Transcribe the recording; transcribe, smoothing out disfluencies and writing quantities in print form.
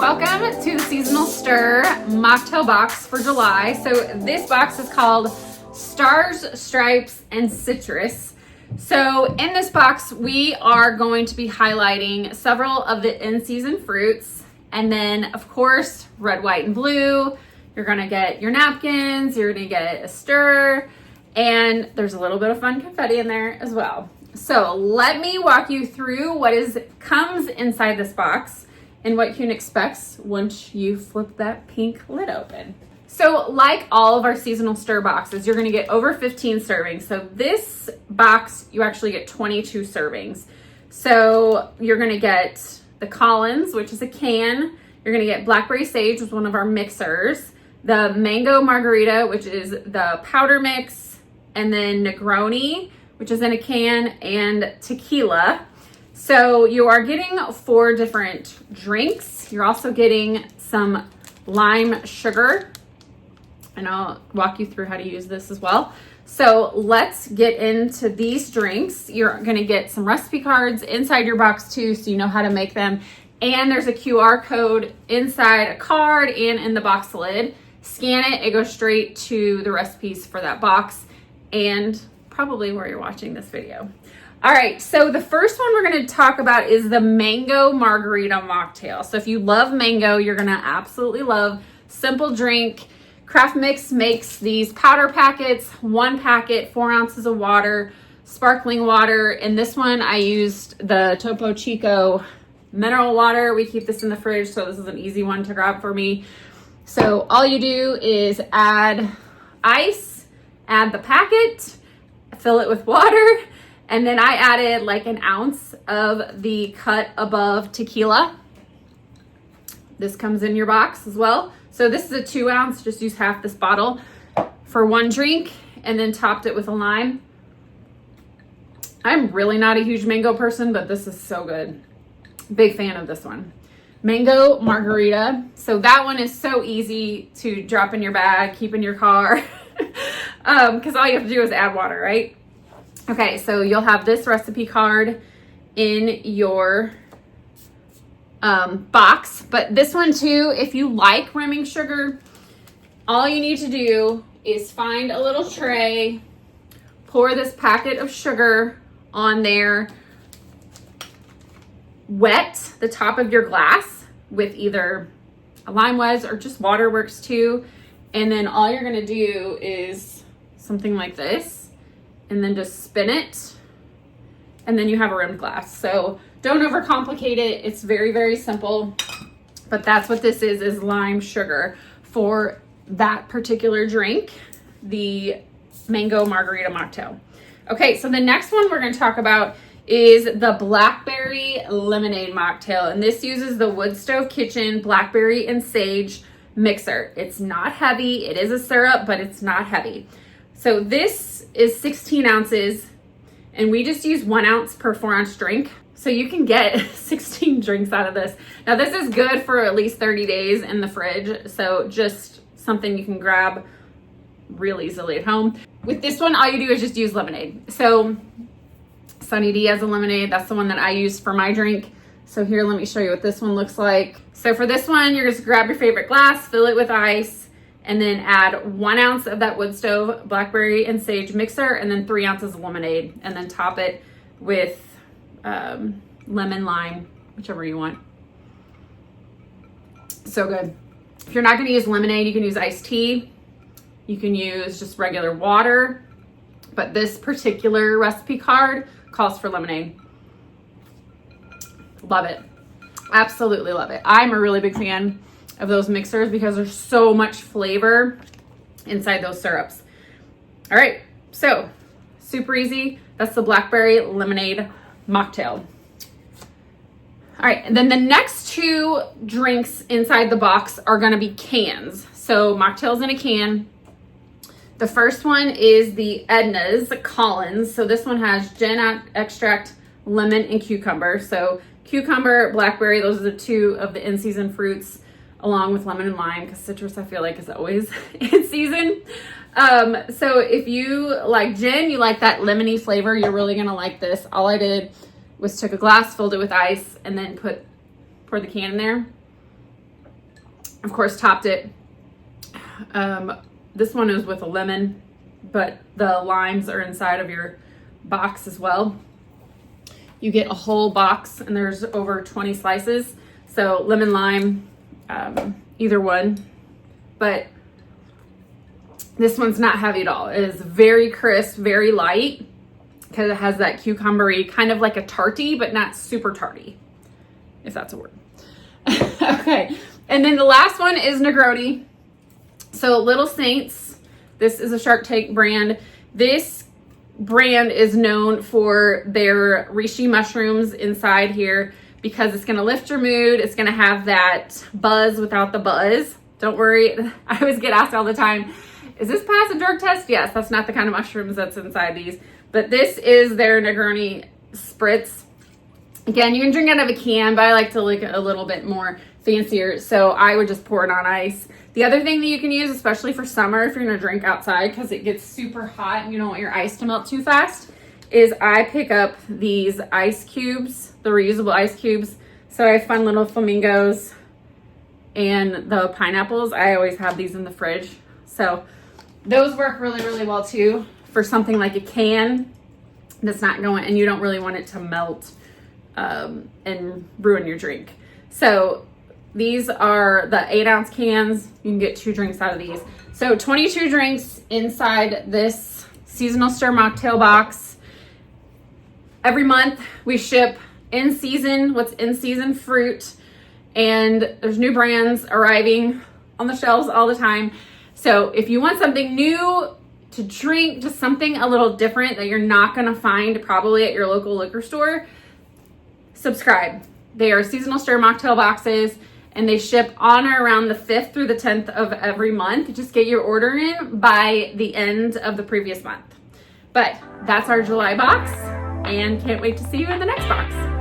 Welcome to the Seasonal Stir Mocktail box for July. So this box is called Stars, Stripes, and Citrus. So in this box, we are going to be highlighting several of the in-season fruits. And then, of course, red, white, and blue. You're gonna get your napkins, you're gonna get a stir, and there's a little bit of fun confetti in there as well. So let me walk you through what comes inside this box and what you can expect once you flip that pink lid open. So like all of our seasonal stir boxes, you're gonna get over 15 servings. So this box, you actually get 22 servings. So you're gonna get the Collins, which is a can. You're gonna get Blackberry Sage, which is one of our mixers. The Mango Margarita, which is the powder mix. And then Negroni, which is in a can, and tequila. So you are getting 4 different drinks. You're also getting some lime sugar, and I'll walk you through how to use this as well. So let's get into these drinks. You're gonna get some recipe cards inside your box too, so you know how to make them. And there's a QR code inside a card and in the box lid. Scan it, it goes straight to the recipes for that box and probably where you're watching this video. All right, so the first one we're gonna talk about is the Mango Margarita Mocktail. So if you love mango, you're gonna absolutely love. Simple drink. Craft Mix makes these powder packets, 1 packet, 4 ounces of water, sparkling water. And this one, I used the Topo Chico mineral water. We keep this in the fridge, so this is an easy one to grab for me. So all you do is add ice, add the packet, fill it with water, and then I added like an ounce of the cut above tequila. This comes in your box as well. So this is a 2 ounce, just use half this bottle for 1 drink, and then topped it with a lime. I'm really not a huge mango person, but this is so good. Big fan of this one. Mango Margarita. So that one is so easy to drop in your bag, keep in your car, because all you have to do is add water, right? Okay, so you'll have this recipe card in your box, but this one too, if you like brimming sugar, all you need to do is find a little tray, pour this packet of sugar on there, wet the top of your glass with either a lime wedge or just water works too, and then all you're gonna do is something like this, and then just spin it, and then you have a rimmed glass. So don't overcomplicate it. It's very, very simple, but that's what this is lime sugar for that particular drink, the Mango Margarita Mocktail. Okay, so the next one we're gonna talk about is the Blackberry Lemonade Mocktail, and this uses the Wood Stove Kitchen Blackberry and Sage mixer. It's not heavy. It is a syrup, but it's not heavy. So this is 16 ounces, and we just use 1 ounce per 4 ounce drink. So you can get 16 drinks out of this. Now this is good for at least 30 days in the fridge. So just something you can grab real easily at home. With this one, all you do is just use lemonade. So Sunny D has a lemonade. That's the one that I use for my drink. So here, let me show you what this one looks like. So for this one, you're just grab your favorite glass, fill it with ice, and then add 1 ounce of that Wood Stove Blackberry and Sage mixer, and then 3 ounces of lemonade, and then top it with lemon, lime, whichever you want. So good. If you're not gonna use lemonade, you can use iced tea. You can use just regular water, but this particular recipe card calls for lemonade. Love it. Absolutely love it. I'm a really big fan of those mixers because there's so much flavor inside those syrups. All right, so super easy. That's the Blackberry Lemonade Mocktail. All right, and then the next 2 drinks inside the box are gonna be cans. So mocktails in a can. The first one is the Edna's Collins. So this one has gin extract, lemon, and cucumber. So cucumber, blackberry, those are the 2 of the in-season fruits, along with lemon and lime, because citrus I feel like is always in season. So if you like gin, you like that lemony flavor, you're really gonna like this. All I did was took a glass, filled it with ice, and then pour the can in there. of course, topped it. This one is with a lemon, but the limes are inside of your box as well. You get a whole box and there's over 20 slices. So lemon, lime, either one. But this one's not heavy at all. It is very crisp, very light, because it has that cucumbery, kind of like a tarty, but not super tarty, if that's a word. Okay, and then the last one is Negroni. So Little Saints, this is a Shark Tank brand. This brand is known for their reishi mushrooms inside here because it's gonna lift your mood. It's gonna have that buzz without the buzz. Don't worry, I always get asked all the time, is this pass a drug test? Yes, that's not the kind of mushrooms that's inside these. But this is their Negroni spritz. Again, you can drink out of a can, but I like to like a little bit more fancier. So I would just pour it on ice. The other thing that you can use, especially for summer, if you're gonna drink outside because it gets super hot and you don't want your ice to melt too fast, is I pick up these ice cubes, the reusable ice cubes. So I have fun little flamingos and the pineapples. I always have these in the fridge. So those work really, really well too for something like a can that's not going, and you don't really want it to melt and ruin your drink. So these are the 8-ounce cans. You can get 2 drinks out of these. So 22 drinks inside this seasonal stir mocktail box. Every month we ship in season, what's in season fruit, and there's new brands arriving on the shelves all the time. So if you want something new to drink, just something a little different that you're not gonna find probably at your local liquor store, subscribe. They are seasonal stir mocktail boxes and they ship on or around the 5th through the 10th of every month. Just get your order in by the end of the previous month. But that's our July box and can't wait to see you in the next box.